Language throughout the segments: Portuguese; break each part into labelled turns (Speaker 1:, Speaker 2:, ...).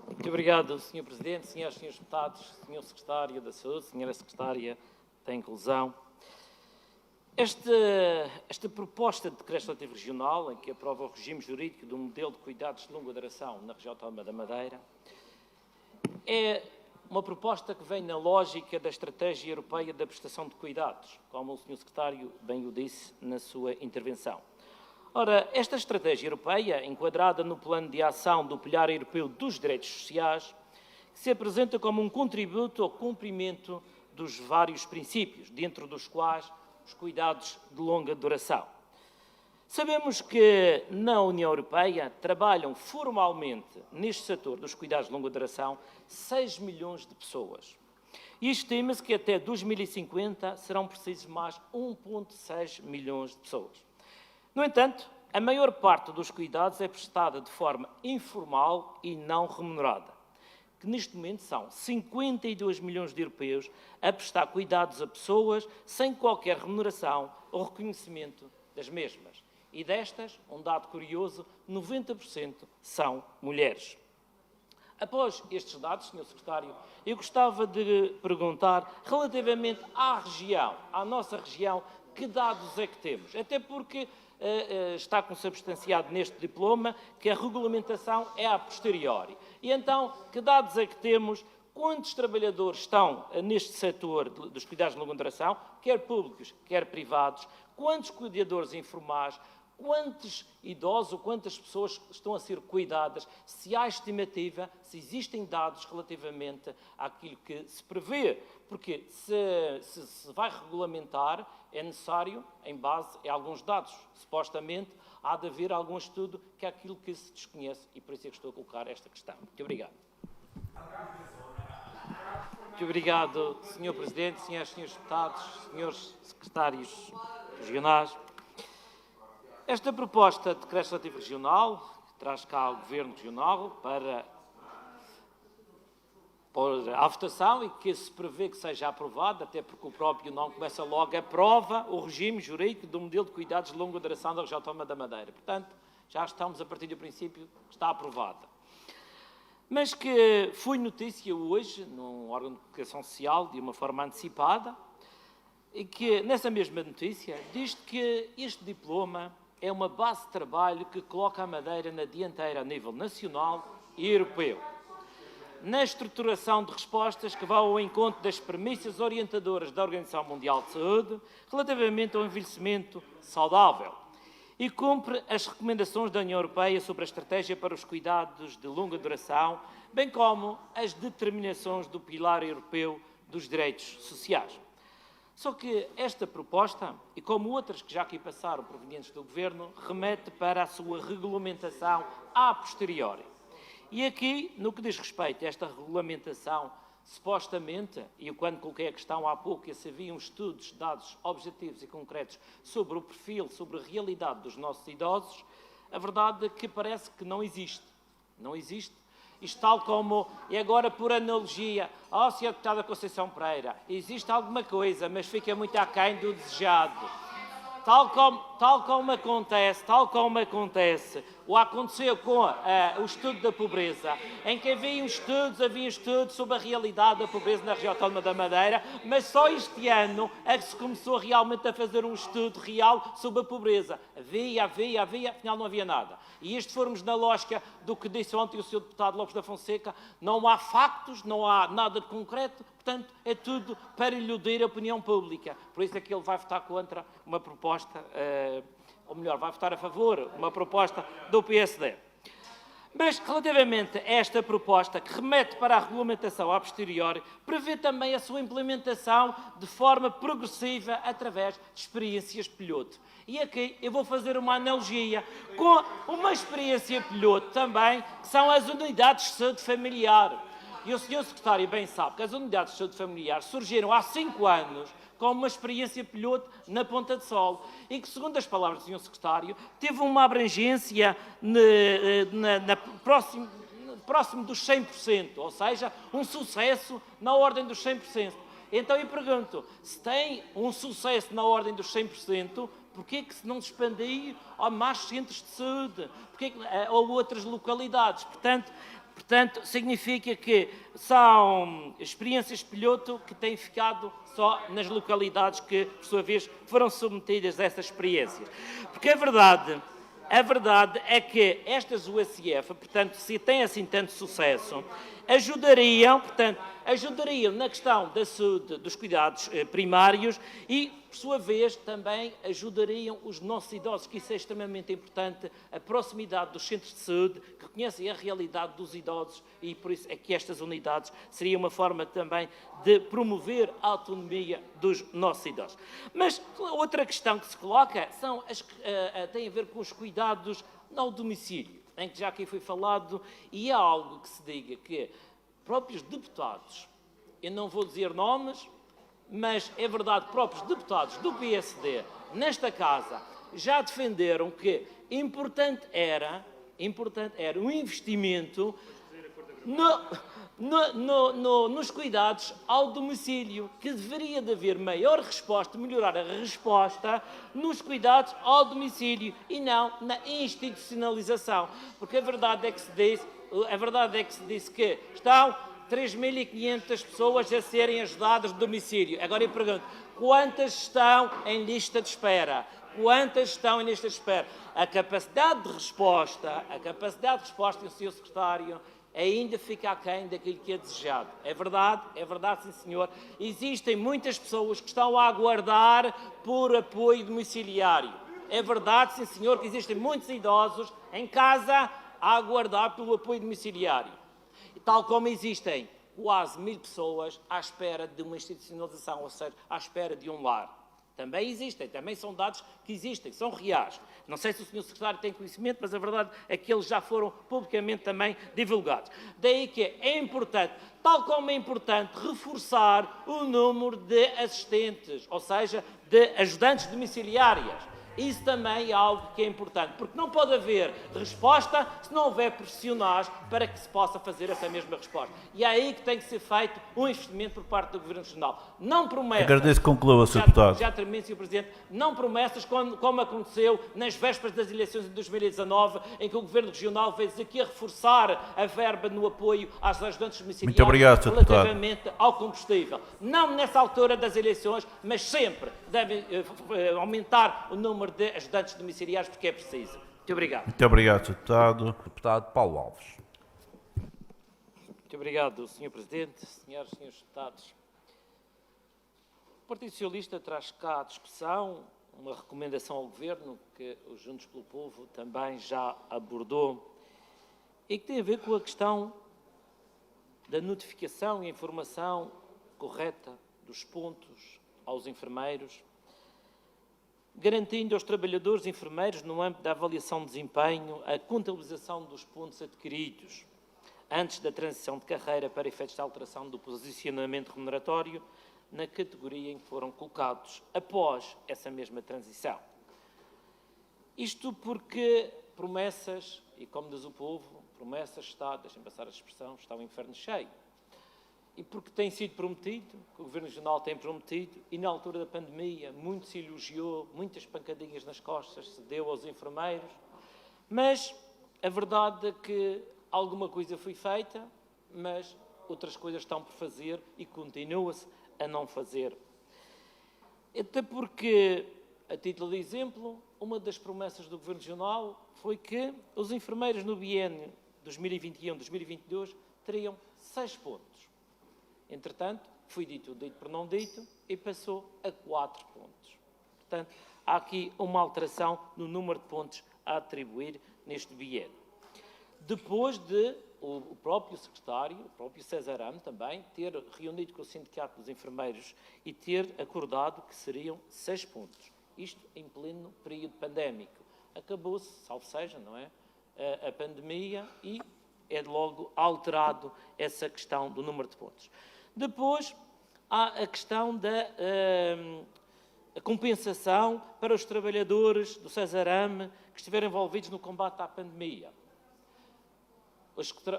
Speaker 1: Muito obrigado, Sr. Presidente, Senhoras e Senhores Deputados, Sr. Secretário da Saúde, Sra. Secretária da Inclusão. Esta proposta de decreto legislativo regional, em que aprova o regime jurídico do modelo de cuidados de longa duração na região autónoma da Madeira, é uma proposta que vem na lógica da Estratégia Europeia da Prestação de Cuidados, como o Sr. Secretário bem o disse na sua intervenção. Ora, esta estratégia europeia, enquadrada no Plano de Ação do Pilar Europeu dos Direitos Sociais, se apresenta como um contributo ao cumprimento dos vários princípios, dentro dos quais os cuidados de longa duração. Sabemos que na União Europeia trabalham formalmente neste setor dos cuidados de longa duração 6 milhões de pessoas. E estima-se que até 2050 serão precisos mais 1,6 milhões de pessoas. No entanto, a maior parte dos cuidados é prestada de forma informal e não remunerada, que neste momento são 52 milhões de europeus a prestar cuidados a pessoas sem qualquer remuneração ou reconhecimento das mesmas. E destas, um dado curioso, 90% são mulheres. Após estes dados, Sr. Secretário, eu gostava de perguntar, relativamente à região, à nossa região, que dados é que temos? Até porque está consubstanciado neste diploma que a regulamentação é a posteriori. E então, que dados é que temos? Quantos trabalhadores estão neste setor dos cuidados de longa duração, quer públicos, quer privados? Quantos cuidadores informais? Quantos idosos ou quantas pessoas estão a ser cuidadas? Se há estimativa, se existem dados relativamente àquilo que se prevê. Porque se vai regulamentar, é necessário, em base a alguns dados. Supostamente, há de haver algum estudo que é aquilo que se desconhece e por isso é que estou a colocar esta questão. Muito obrigado. Muito obrigado, Sr. Presidente, Senhoras e Senhores Deputados, Senhores Secretários Regionais. Esta proposta de decreto legislativo regional, que traz cá o Governo Regional para pôr à votação e que se prevê que seja aprovado, até porque o próprio nome começa logo, aprova o regime jurídico do modelo de cuidados de longa duração da região autónoma da Madeira. Portanto, já estamos a partir do princípio que está aprovada. Mas que foi notícia hoje, num órgão de comunicação social, de uma forma antecipada, e que nessa mesma notícia diz que este diploma é uma base de trabalho que coloca a Madeira na dianteira a nível nacional e europeu, na estruturação de respostas que vão ao encontro das premissas orientadoras da Organização Mundial de Saúde relativamente ao envelhecimento saudável e cumpre as recomendações da União Europeia sobre a estratégia para os cuidados de longa duração, bem como as determinações do Pilar Europeu dos Direitos Sociais. Só que esta proposta, e como outras que já aqui passaram provenientes do Governo, remete para a sua regulamentação a posteriori. E aqui, no que diz respeito a esta regulamentação, supostamente, e eu quando coloquei a questão há pouco, se haviam estudos, dados objetivos e concretos sobre o perfil, sobre a realidade dos nossos idosos, a verdade é que parece que não existe. Não existe. Isto tal como, e agora por analogia, Sra. Deputada Conceição Pereira, existe alguma coisa, mas fica muito aquém do desejado. Tal como acontece, ou aconteceu com o estudo da pobreza, em que havia estudos sobre a realidade da pobreza na região autónoma da Madeira, mas só este ano é que se começou realmente a fazer um estudo real sobre a pobreza. Havia, afinal não havia nada. E isto formos na lógica do que disse ontem o Sr. Deputado Lopes da Fonseca, não há factos, não há nada de concreto, portanto, é tudo para iludir a opinião pública. Por isso é que ele vai votar contra uma proposta, ou melhor, vai votar a favor de uma proposta do PSD. Mas, relativamente a esta proposta, que remete para a regulamentação a posteriori, prevê também a sua implementação de forma progressiva através de experiências piloto. E aqui eu vou fazer uma analogia com uma experiência piloto também, que são as unidades de saúde familiar. E o Sr. Secretário bem sabe que as unidades de saúde familiar surgiram há 5 anos com uma experiência piloto na Ponta de Sol, em que, segundo as palavras do Sr. Secretário, teve uma abrangência próximo dos 100%, ou seja, um sucesso na ordem dos 100%. Então eu pergunto, se tem um sucesso na ordem dos 100%, porquê que se não se expandir a mais centros de saúde? Ou outras localidades? Portanto, Portanto, significa que são experiências piloto que têm ficado só nas localidades que, por sua vez, foram submetidas a essas experiências. Porque a verdade é que estas USF, portanto, se têm assim tanto sucesso, ajudariam na questão da saúde, dos cuidados primários e, por sua vez, também ajudariam os nossos idosos, que isso é extremamente importante, a proximidade dos centros de saúde, que conhecem a realidade dos idosos e, por isso, é que estas unidades seriam uma forma também de promover a autonomia dos nossos idosos. Mas outra questão que se coloca tem a ver com os cuidados ao domicílio, em que já aqui foi falado, e há algo que se diga que próprios deputados, eu não vou dizer nomes, mas é verdade, próprios deputados do PSD, nesta casa, já defenderam que importante era um investimento nos cuidados ao domicílio, que deveria de haver maior resposta, melhorar a resposta nos cuidados ao domicílio e não na institucionalização. Porque a verdade é que se disse que estão 3.500 pessoas a serem ajudadas no domicílio. Agora eu pergunto, quantas estão em lista de espera? Quantas estão em lista de espera? A capacidade de resposta, e o Sr. Secretário, ainda fica aquém daquilo que é desejado. É verdade, sim senhor. Existem muitas pessoas que estão a aguardar por apoio domiciliário. É verdade, sim senhor, que existem muitos idosos em casa a aguardar pelo apoio domiciliário. E tal como existem quase 1.000 pessoas à espera de uma institucionalização, ou seja, à espera de um lar. Também existem, também são dados que existem, são reais. Não sei se o Sr. Secretário tem conhecimento, mas a verdade é que eles já foram publicamente também divulgados. Daí que é importante, tal como é importante, reforçar o número de assistentes, ou seja, de ajudantes domiciliárias. Isso também é algo que é importante, porque não pode haver resposta se não houver profissionais para que se possa fazer essa mesma resposta. E é aí que tem que ser feito um investimento por parte do Governo Regional. Não promessas...
Speaker 2: Agradeço que conclua, Sr. Deputado.
Speaker 1: Já termino, Sr. Presidente. Não promessas como aconteceu nas vésperas das eleições de 2019, em que o Governo Regional veio aqui a reforçar a verba no apoio às ajudantes domiciliárias.
Speaker 2: Muito obrigado, Sr. Deputado.
Speaker 1: Relativamente ao combustível. Não nessa altura das eleições, mas sempre deve aumentar o número de ajudantes domiciliários porque é preciso. Muito obrigado.
Speaker 2: Muito obrigado, Sr. Deputado.
Speaker 3: Deputado Paulo Alves.
Speaker 1: Muito obrigado, Sr. Presidente, senhoras e senhores deputados. O Partido Socialista traz cá à discussão uma recomendação ao Governo que os Juntos pelo Povo também já abordou e que tem a ver com a questão da notificação e informação correta dos pontos aos enfermeiros, garantindo aos trabalhadores enfermeiros, no âmbito da avaliação de desempenho, a contabilização dos pontos adquiridos antes da transição de carreira para efeitos de alteração do posicionamento remuneratório na categoria em que foram colocados após essa mesma transição. Isto porque promessas, e como diz o povo, promessas deixem-me passar a expressão, está o inferno cheio. E porque tem sido prometido, que o Governo Regional tem prometido, e na altura da pandemia muito se elogiou, muitas pancadinhas nas costas se deu aos enfermeiros, mas a verdade é que alguma coisa foi feita, mas outras coisas estão por fazer e continua-se a não fazer. Até porque, a título de exemplo, uma das promessas do Governo Regional foi que os enfermeiros no biênio 2021-2022 teriam 6 pontos. Entretanto, foi dito por não dito e passou a 4 pontos. Portanto, há aqui uma alteração no número de pontos a atribuir neste biênio. Depois de o próprio secretário, o próprio César Ame também, ter reunido com o Sindicato dos Enfermeiros e ter acordado que seriam 6 pontos. Isto em pleno período pandémico. Acabou-se, salvo seja, não é? A pandemia e é logo alterado essa questão do número de pontos. Depois, há a questão da compensação para os trabalhadores do César Ame que estiveram envolvidos no combate à pandemia.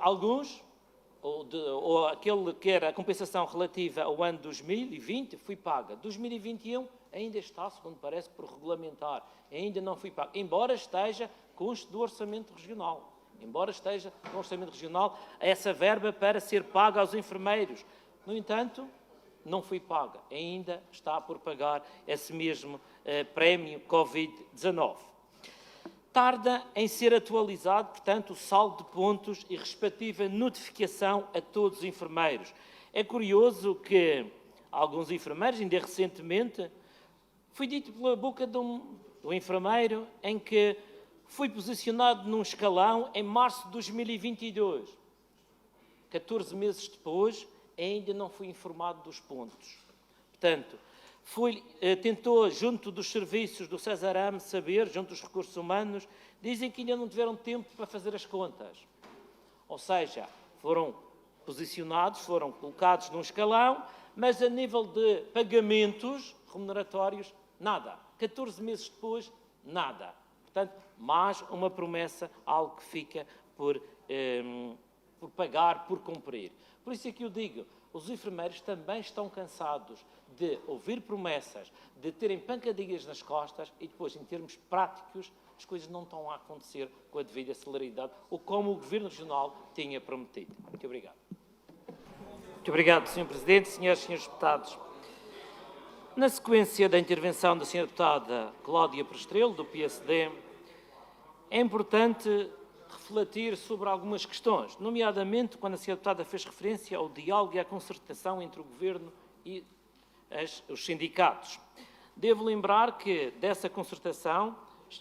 Speaker 1: Alguns, ou aquele que era a compensação relativa ao ano 2020, foi paga. 2021 ainda está, segundo parece, por regulamentar. Ainda não foi paga, embora esteja conste do orçamento regional. embora esteja no Orçamento Regional essa verba para ser paga aos enfermeiros. No entanto, não foi paga, ainda está por pagar esse mesmo prémio Covid-19. Tarda em ser atualizado, portanto, o saldo de pontos e respectiva notificação a todos os enfermeiros. É curioso que alguns enfermeiros, ainda recentemente, foi dito pela boca de um enfermeiro em que foi posicionado num escalão em março de 2022. 14 meses depois, ainda não foi informado dos pontos. Portanto, tentou, junto dos serviços do Cesarame, saber, junto dos recursos humanos, dizem que ainda não tiveram tempo para fazer as contas. Ou seja, foram posicionados, foram colocados num escalão, mas a nível de pagamentos remuneratórios, nada. 14 meses depois, nada. Portanto, mais uma promessa, algo que fica por pagar, por cumprir. Por isso é que eu digo, os enfermeiros também estão cansados de ouvir promessas, de terem pancadinhas nas costas e depois, em termos práticos, as coisas não estão a acontecer com a devida celeridade ou como o Governo Regional tinha prometido. Muito obrigado. Muito obrigado, Sr. Presidente, senhoras e senhores deputados. Na sequência da intervenção da Sra. Deputada Cláudia Prestrelo, do PSD, é importante refletir sobre algumas questões, nomeadamente quando a Sra. Deputada fez referência ao diálogo e à concertação entre o Governo e os sindicatos. Devo lembrar que dessa concertação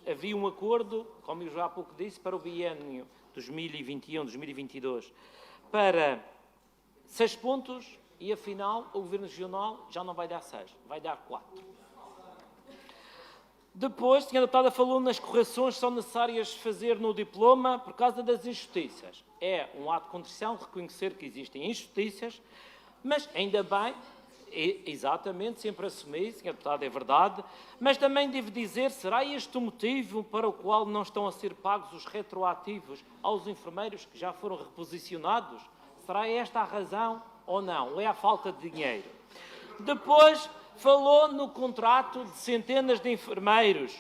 Speaker 1: havia um acordo, como eu já há pouco disse, para o biênio 2021-2022, para 6 pontos e, afinal, o Governo Regional já não vai dar 6, vai dar 4. Depois, a Sra. Deputada falou nas correções que são necessárias fazer no diploma por causa das injustiças. É um ato de contrição reconhecer que existem injustiças, mas ainda bem, exatamente, sempre assumi, Sra. Deputada, é verdade, mas também devo dizer, será este o motivo para o qual não estão a ser pagos os retroativos aos enfermeiros que já foram reposicionados? Será esta a razão ou não? Ou é a falta de dinheiro? Depois, falou no contrato de centenas de enfermeiros.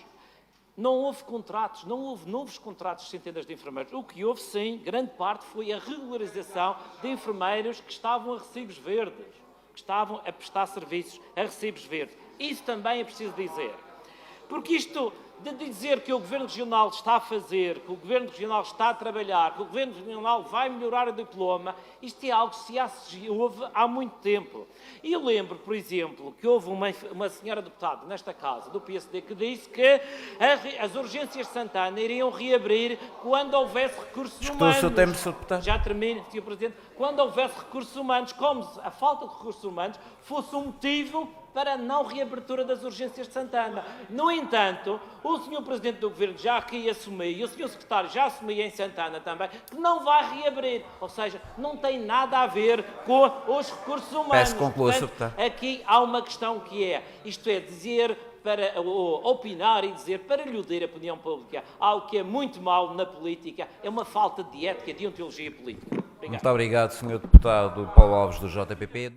Speaker 1: Não houve contratos, não houve novos contratos de centenas de enfermeiros. O que houve, sim, grande parte, foi a regularização de enfermeiros que estavam a recibos verdes, que estavam a prestar serviços a recibos verdes. Isso também é preciso dizer. Porque isto de dizer que o Governo Regional está a fazer, que o Governo Regional está a trabalhar, que o Governo Regional vai melhorar o diploma, isto é algo que se houve há muito tempo. E eu lembro, por exemplo, que houve uma senhora deputada nesta casa, do PSD, que disse que as urgências de Santana iriam reabrir quando houvesse recursos humanos.
Speaker 2: O seu tempo, Sr. Deputado.
Speaker 1: Já termino, Sr. Presidente. Quando houvesse recursos humanos, como a falta de recursos humanos fosse um motivo para a não reabertura das urgências de Santana. No entanto, o Sr. Presidente do Governo já aqui assumiu, e o Sr. Secretário já assumiu em Santana também, que não vai reabrir. Ou seja, não tem nada a ver com os recursos humanos.
Speaker 2: Peço que conclua, Sr.
Speaker 1: Portanto, aqui há uma questão que é, isto é, dizer para opinar e dizer para iludir a opinião pública algo que é muito mau na política, é uma falta de ética, de ontologia política. Obrigado.
Speaker 3: Muito obrigado, Sr. Deputado Paulo Alves, do JPP.